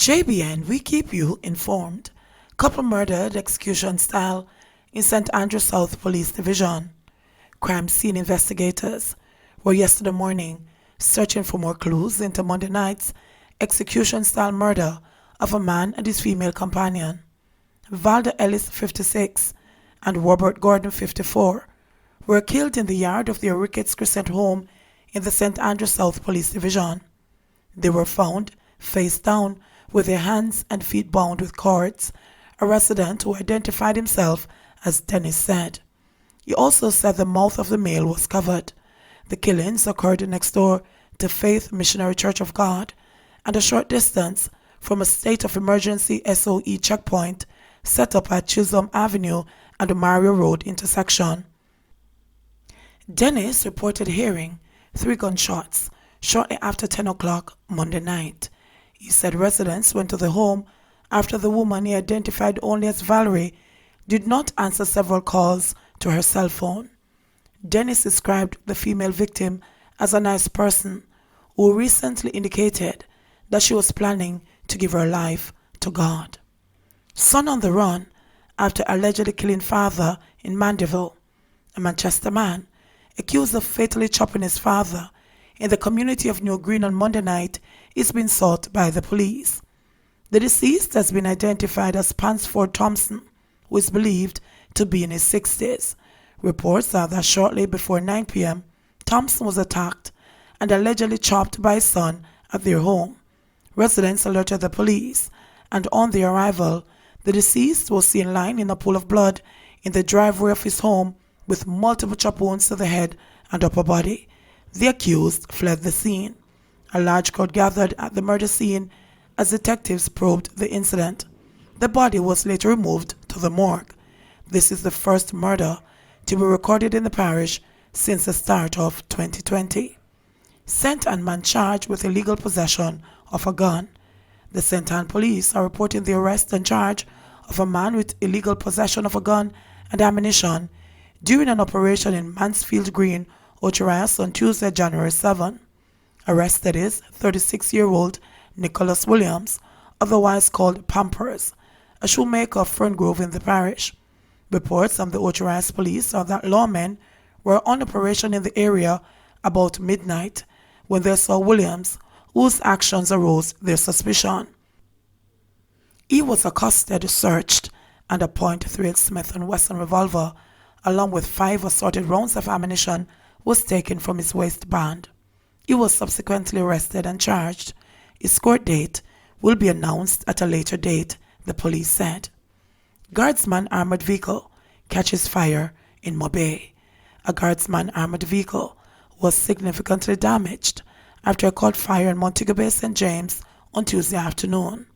JBN, we keep you informed. Couple murdered execution style in St. Andrew South Police Division. Crime scene investigators were yesterday morning searching for more clues into Monday night's execution style murder of a man and his female companion. Valda Ellis, 56, and Robert Gordon, 54, were killed in the yard of the Orchids Crescent home in the St. Andrew South Police Division. They were found face down with their hands and feet bound with cords, a resident who identified himself as Dennis said. He also said the mouth of the male was covered. The killings occurred next door to Faith Missionary Church of God and a short distance from a state of emergency SOE checkpoint set up at Chisholm Avenue and the Mario Road intersection. Dennis reported hearing 3 gunshots shortly after 10 o'clock Monday night. He said residents went to the home after the woman he identified only as Valerie did not answer several calls to her cell phone. Dennis described the female victim as a nice person who recently indicated that she was planning to give her life to God. Son on the run after allegedly killing father in Mandeville. A Manchester man accused of fatally chopping his father in the community of New Green on Monday night is being sought by the police. The deceased has been identified as Pansford Thompson, who is believed to be in his 60s. Reports are that shortly before 9 p.m., Thompson was attacked and allegedly chopped by his son at their home. Residents alerted the police, and on their arrival, the deceased was seen lying in a pool of blood in the driveway of his home with multiple chop wounds to the head and upper body. The accused fled the scene. A large crowd gathered at the murder scene as detectives probed the incident. The body was later removed to the morgue. This is the first murder to be recorded in the parish since the start of 2020. St. Ann man charged with illegal possession of a gun. The St. Ann police are reporting the arrest and charge of a man with illegal possession of a gun and ammunition during an operation in Mansfield Green, Orchids on Tuesday, January 7. Arrested is 36-year-old Nicholas Williams, otherwise called Pampers, a shoemaker of Ferngrove in the parish. Reports from the Orchids police are that lawmen were on operation in the area about midnight when they saw Williams, whose actions arose their suspicion. He was accosted, searched, and a .38 Smith & Wesson revolver, along with 5 assorted rounds of ammunition, was taken from his waistband. He was subsequently arrested and charged. His court date will be announced at a later date, the police said. Guardsman Armoured vehicle catches fire in MoBay. A Guardsman Armoured vehicle was significantly damaged after it caught fire in Montego Bay, St. James on Tuesday afternoon.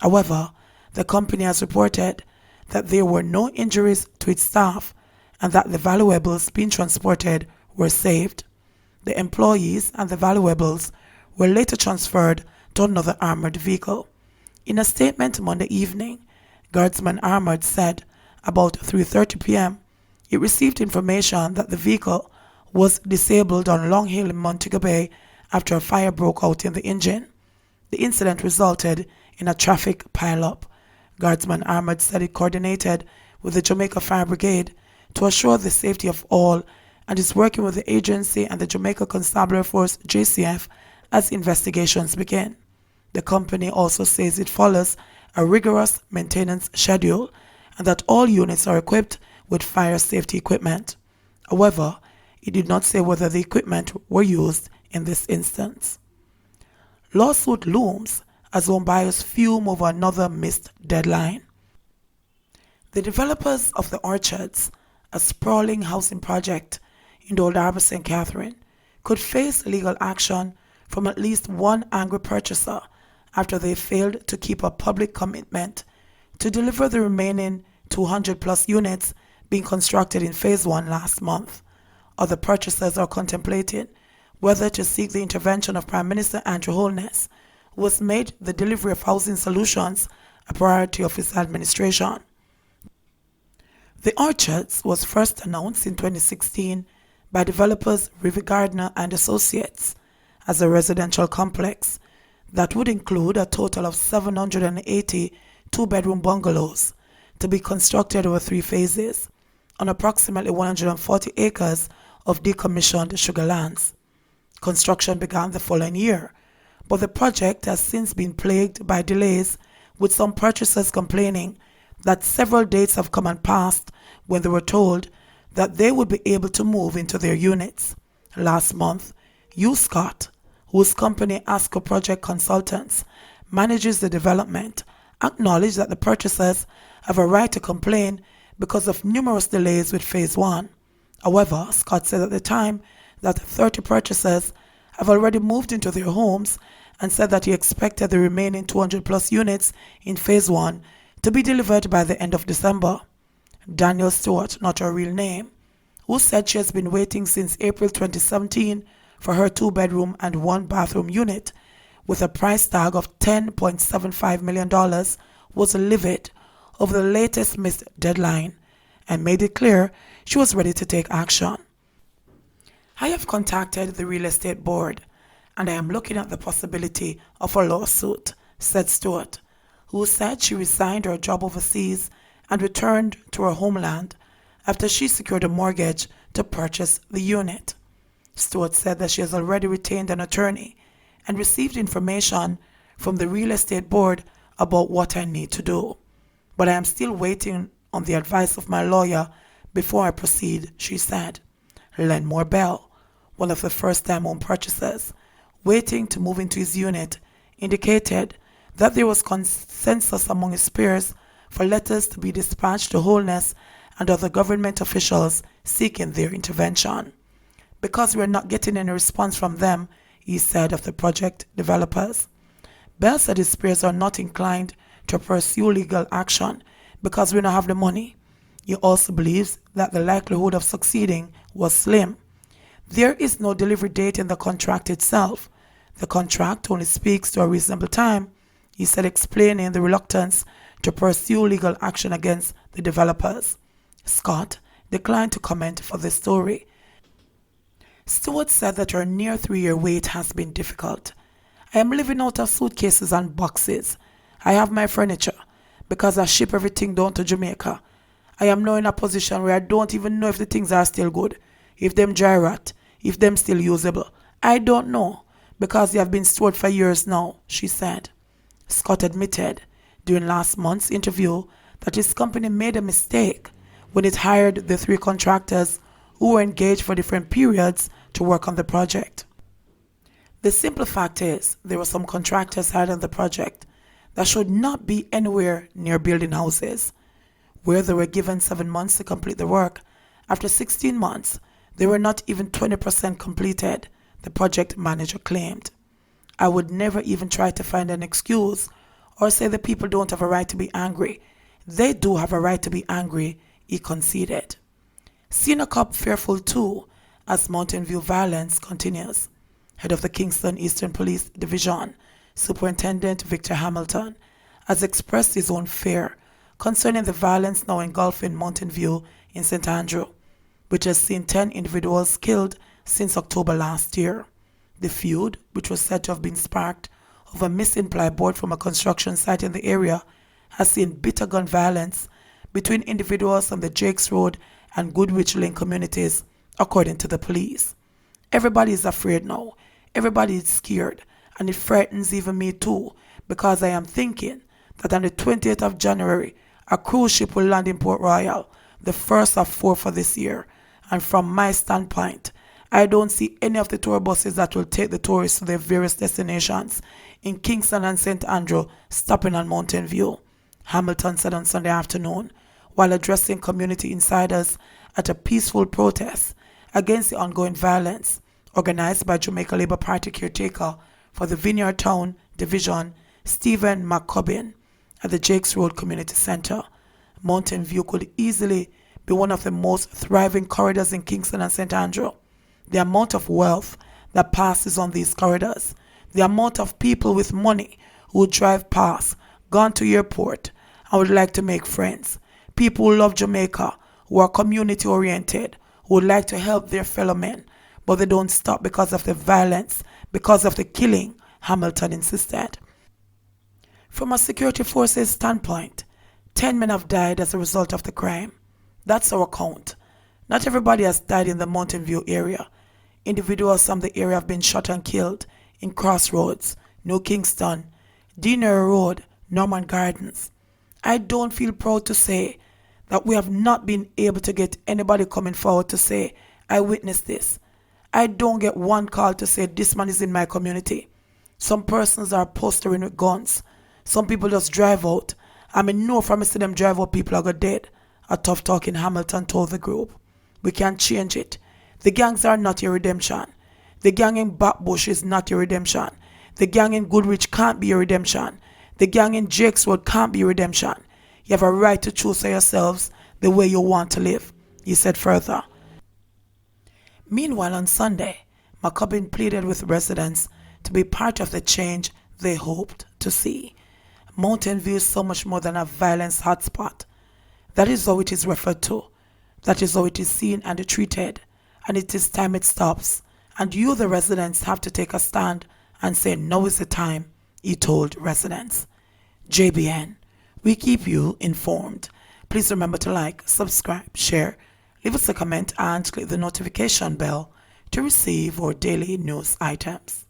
However, the company has reported that there were no injuries to its staff and that the valuables being transported were saved. The employees and the valuables were later transferred to another armored vehicle. In a statement Monday evening, Guardsman Armoured said about 3:30 p.m. it received information that the vehicle was disabled on Long Hill in Montego Bay after a fire broke out in the engine. The incident resulted in a traffic pile-up. Guardsman Armoured said it coordinated with the Jamaica Fire Brigade to assure the safety of all and is working with the agency and the Jamaica Constabulary Force JCF as investigations begin. The company also says it follows a rigorous maintenance schedule and that all units are equipped with fire safety equipment. However, it did not say whether the equipment were used in this instance. Lawsuit looms as home buyers fume over another missed deadline. The developers of the Orchids, a sprawling housing project in the Old Harbour St. Catherine, could face legal action from at least one angry purchaser after they failed to keep a public commitment to deliver the remaining 200-plus units being constructed in Phase 1 last month. Other purchasers are contemplating whether to seek the intervention of Prime Minister Andrew Holness, who has made the delivery of housing solutions a priority of his administration. The Orchids was first announced in 2016 by developers Rivi Gardner and Associates as a residential complex That would include a total of 780 two-bedroom bungalows to be constructed over 3 phases on approximately 140 acres of decommissioned sugar lands. Construction began the following year, but the project has since been plagued by delays, with some purchasers complaining that several dates have come and passed when they were told that they would be able to move into their units. Last month, Hugh Scott, whose company ASCO Project Consultants manages the development, acknowledged that the purchasers have a right to complain because of numerous delays with Phase 1. However, Scott said at the time that 30 purchasers have already moved into their homes and said that he expected the remaining 200 plus units in Phase 1 to be delivered by the end of December. Daniel Stewart, not her real name, who said she has been waiting since April 2017 for her 2-bedroom and 1-bathroom unit with a price tag of $10.75 million, was livid over the latest missed deadline and made it clear she was ready to take action. I have contacted the real estate board and I am looking at the possibility of a lawsuit, said Stewart, who said she resigned her job overseas and returned to her homeland after she secured a mortgage to purchase the unit. Stewart said that she has already retained an attorney and received information from the real estate board about what I need to do. But I am still waiting on the advice of my lawyer before I proceed, she said. Lenmore Bell, one of the first-time home purchasers waiting to move into his unit, indicated that there was consensus among his peers for letters to be dispatched to Wholeness and other government officials seeking their intervention. Because we are not getting any response from them, he said of the project developers. Bell said his peers are not inclined to pursue legal action because we don't have the money. He also believes that the likelihood of succeeding was slim. There is no delivery date in the contract itself. The contract only speaks to a reasonable time, he said, explaining the reluctance to pursue legal action against the developers. Scott declined to comment for the story. Stewart said that her near 3-year wait has been difficult. I am living out of suitcases and boxes. I have my furniture because I ship everything down to Jamaica. I am now in a position where I don't even know if the things are still good, if them dry rot, if them still usable. I don't know because they have been stored for years now, she said. Scott admitted during last month's interview that his company made a mistake when it hired the 3 contractors who were engaged for different periods to work on the project. The simple fact is there were some contractors hired on the project that should not be anywhere near building houses. Where they were given 7 months to complete the work, after 16 months, they were not even 20% completed, the project manager claimed. I would never even try to find an excuse or say the people don't have a right to be angry. They do have a right to be angry, he conceded. Senior cop fearful too as Mountain View violence continues. Head of the Kingston Eastern Police Division, Superintendent Victor Hamilton, has expressed his own fear concerning the violence now engulfing Mountain View in St. Andrew, which has seen 10 individuals killed since October last year. The feud, which was said to have been sparked over missing plyboard from a construction site in the area, has seen bitter gun violence between individuals on the Jakes Road and Goodrich Lane communities, according to the police. Everybody is afraid now. Everybody is scared, and it frightens even me too, because I am thinking that on the 20th of January, a cruise ship will land in Port Royal, the first of 4 for this year, and from my standpoint, I don't see any of the tour buses that will take the tourists to their various destinations in Kingston and St. Andrew stopping on Mountain View, Hamilton said on Sunday afternoon while addressing community insiders at a peaceful protest against the ongoing violence organized by Jamaica Labour Party caretaker for the Vineyard Town Division, Stephen McCubbin, at the Jakes Road Community Center. Mountain View could easily be one of the most thriving corridors in Kingston and St. Andrew. The amount of wealth that passes on these corridors, the amount of people with money who drive past, gone to airport, and would like to make friends, people who love Jamaica, who are community oriented, who would like to help their fellow men, but they don't stop because of the violence, because of the killing Hamilton insisted. From a security forces standpoint, 10 men have died as a result of the crime. That's our count. Not everybody has died in the Mountain View area. Individuals from the area have been shot and killed in Crossroads, New Kingston, Deanery Road, Norman Gardens. I don't feel proud to say that we have not been able to get anybody coming forward to say, I witnessed this. I don't get one call to say this man is in my community. Some persons are postering with guns. Some people just drive out. I mean, no, from see them drive out, people are going dead. A tough talking Hamilton told the group. We can't change it. The gangs are not your redemption. The gang in Backbush is not your redemption. The gang in Goodrich can't be your redemption. The gang in Jake's Road can't be your redemption. You have a right to choose for yourselves the way you want to live, he said further. Meanwhile, on Sunday, McCubbin pleaded with residents to be part of the change they hoped to see. Mountain View is so much more than a violence hotspot. That is how it is referred to. That is how it is seen and treated. And it is time it stops. And you, the residents, have to take a stand and say, now is the time, he told residents. JBN, we keep you informed. Please remember to like, subscribe, share, leave us a comment, and click the notification bell to receive our daily news items.